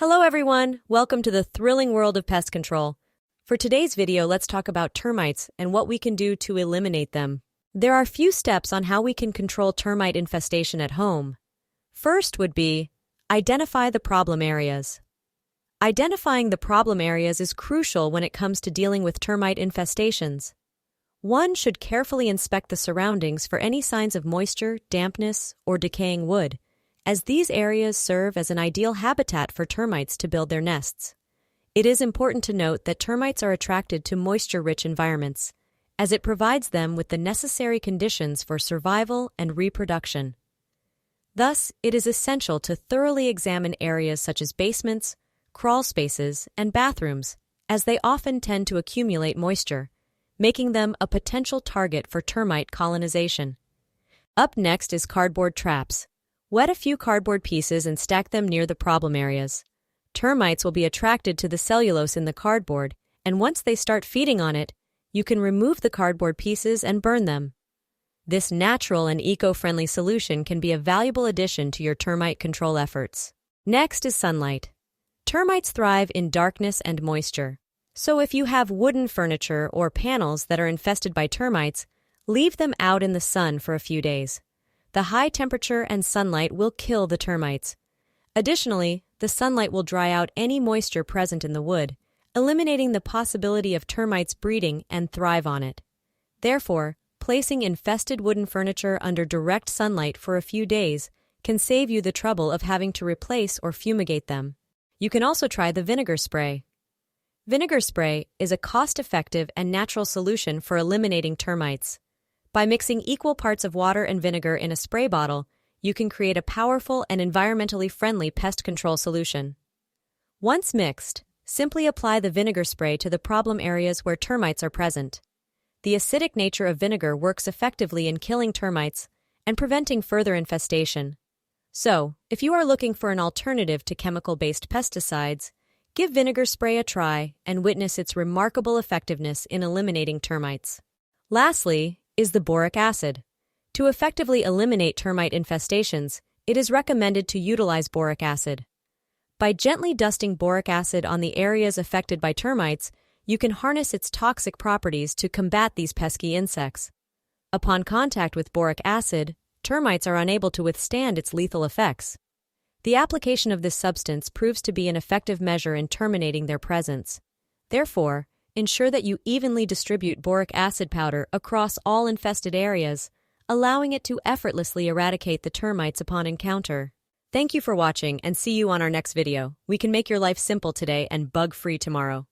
Hello everyone, welcome to the thrilling world of pest control. For today's video, let's talk about termites and what we can do to eliminate them. There are few steps on how we can control termite infestation at home. First would be, identify the problem areas. Identifying the problem areas is crucial when it comes to dealing with termite infestations. One should carefully inspect the surroundings for any signs of moisture, dampness, or decaying wood, as these areas serve as an ideal habitat for termites to build their nests. It is important to note that termites are attracted to moisture-rich environments, as it provides them with the necessary conditions for survival and reproduction. Thus, it is essential to thoroughly examine areas such as basements, crawl spaces, and bathrooms, as they often tend to accumulate moisture, making them a potential target for termite colonization. Up next is cardboard traps. Wet a few cardboard pieces and stack them near the problem areas. Termites will be attracted to the cellulose in the cardboard, and once they start feeding on it, you can remove the cardboard pieces and burn them. This natural and eco-friendly solution can be a valuable addition to your termite control efforts. Next is sunlight. Termites thrive in darkness and moisture. So if you have wooden furniture or panels that are infested by termites, leave them out in the sun for a few days. The high temperature and sunlight will kill the termites. Additionally, the sunlight will dry out any moisture present in the wood, eliminating the possibility of termites breeding and thrive on it. Therefore, placing infested wooden furniture under direct sunlight for a few days can save you the trouble of having to replace or fumigate them. You can also try the vinegar spray. Vinegar spray is a cost-effective and natural solution for eliminating termites. By mixing equal parts of water and vinegar in a spray bottle, you can create a powerful and environmentally friendly pest control solution. Once mixed, simply apply the vinegar spray to the problem areas where termites are present. The acidic nature of vinegar works effectively in killing termites and preventing further infestation. So, if you are looking for an alternative to chemical-based pesticides, give vinegar spray a try and witness its remarkable effectiveness in eliminating termites. Lastly, is the boric acid. To effectively eliminate termite infestations, it is recommended to utilize boric acid. By gently dusting boric acid on the areas affected by termites, you can harness its toxic properties to combat these pesky insects. Upon contact with boric acid, termites are unable to withstand its lethal effects. The application of this substance proves to be an effective measure in terminating their presence. Therefore, ensure that you evenly distribute boric acid powder across all infested areas, allowing it to effortlessly eradicate the termites upon encounter. Thank you for watching and see you on our next video. We can make your life simple today and bug-free tomorrow.